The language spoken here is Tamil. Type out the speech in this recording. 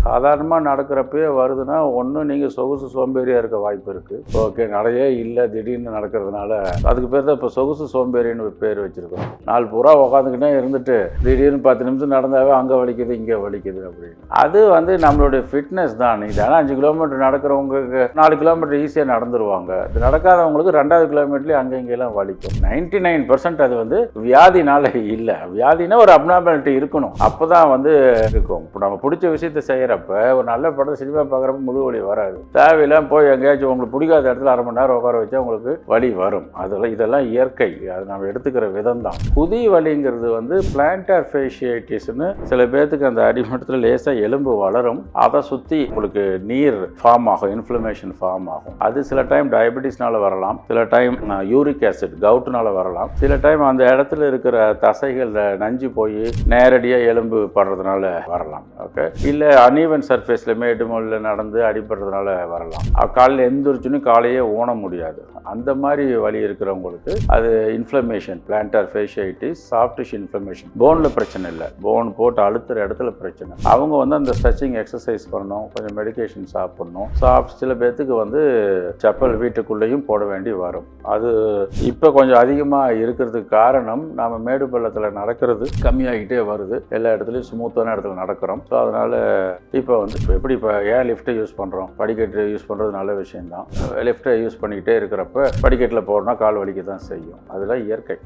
சாதாரணமாக நடக்கிறப்பயே வருதுன்னா ஒன்று நீங்கள் சொகுசு சோம்பேறியாக இருக்க வாய்ப்பு இருக்குது. ஓகே, நடையே இல்லை திடீர்னு நடக்கிறதுனால அதுக்கு பேர் தான் இப்போ சொகுசு சோம்பேறின்னு பேர் வச்சுருக்கோம். நாள் பூரா உட்காந்துக்கிட்டே இருந்துட்டு திடீர்னு 10 நிமிஷம் நடந்தாவே அங்கே வலிக்குது இங்கே வலிக்குது அப்படின்னு. அது வந்து நம்மளுடைய ஃபிட்னஸ் தான். நீங்கள் தானே 5 கிலோமீட்டர் நடக்கிறவங்களுக்கு 4 கிலோமீட்டர் ஈஸியாக நடந்துருவாங்க. இது நடக்காதவங்களுக்கு 2வது கிலோமீட்டர்லேயே அங்கே இங்கெல்லாம் வலிக்கும். 99% அது வந்து வியாதினால இல்லை. வியாதினா ஒரு அப்நார்மாலிட்டி இருக்கணும், அப்போ தான் வந்து இருக்கும். இப்போ நம்ம பிடிச்ச விஷயத்தை செய்கிறப்ப ஒரு நல்ல படம் சினிமா பார்க்குறப்ப முதுகு வலி வராது. தேவையில்லாம் போய் எங்கேயாச்சும் உங்களுக்கு பிடிக்காத இடத்துல 1/2 மணி நேரம் உட்கார வச்சா உங்களுக்கு வலி வரும். இதெல்லாம் இயற்கை. அது நம்ம எடுத்துக்கிற விதம் தான். புதி வலிங்கிறது வந்து பிளான்டார் ஃபேஷியைட்டிஸ்னு சில பேர்த்துக்கு அந்த அடிமட்டத்தில் லேசாக எலும்பு வளரும், அதை சுற்றி உங்களுக்கு நீர் ஃபார்ம் ஆகும், இன்ஃப்ளமேஷன் ஃபார்ம் ஆகும். அது சில டைம் டயபெட்டிஸ்னால வரலாம், சில டைம் யூரிக் ஆசிட் கவுட்னால வரலாம், சில டைம் அந்த இடத்துல இருக்கிற தசைகள் நஞ்சு போய் நேரடியாக எலும்பு படுறதுனால வரலாம். ஓகே, இல்லை அன்ஈவன் சர்ஃபேஸில் மேடு மொழியில் நடந்து அடிபடுறதுனால வரலாம். காலையில் எந்திரிச்சுன்னு காலையே ஊன முடியாது. அந்த மாதிரி வலி இருக்கிறவங்களுக்கு அது inflammation, plantar fasciitis, soft tissue inflammation. போனில் பிரச்சனை இல்லை, போன் போட்டு அழுத்துற இடத்துல பிரச்சனை. அவங்க வந்து அந்த ஸ்ட்ரெச்சிங் எக்ஸசைஸ் பண்ணணும், கொஞ்சம் மெடிகேஷன் சாப்பிடணும். சில பேர்த்துக்கு வந்து செப்பல் வீட்டுக்குள்ளேயும் போட வேண்டி வரும். அது இப்போ கொஞ்சம் அதிகமாக இருக்கிறதுக்கு காரணம் நம்ம மேடு பள்ளத்தில் நடக்கிறது கம்மியாகிட்டே வருது. எல்லா இடத்துலையும் ஸ்மூத்தான இடத்துல நடக்கிறோம். ஸோ அதனால் இப்போ வந்து இப்போ ஏன் லிஃப்ட்டை யூஸ் பண்ணுறோம்? படிக்கட்டு யூஸ் பண்ணுறது நல்ல விஷயம்தான். லிஃப்ட்டை யூஸ் பண்ணிக்கிட்டே இருக்கிறப்ப படிக்கட்டில் போடணும்னா கால் வலிக்க தான் செய்யும். அதெல்லாம் இயற்கை.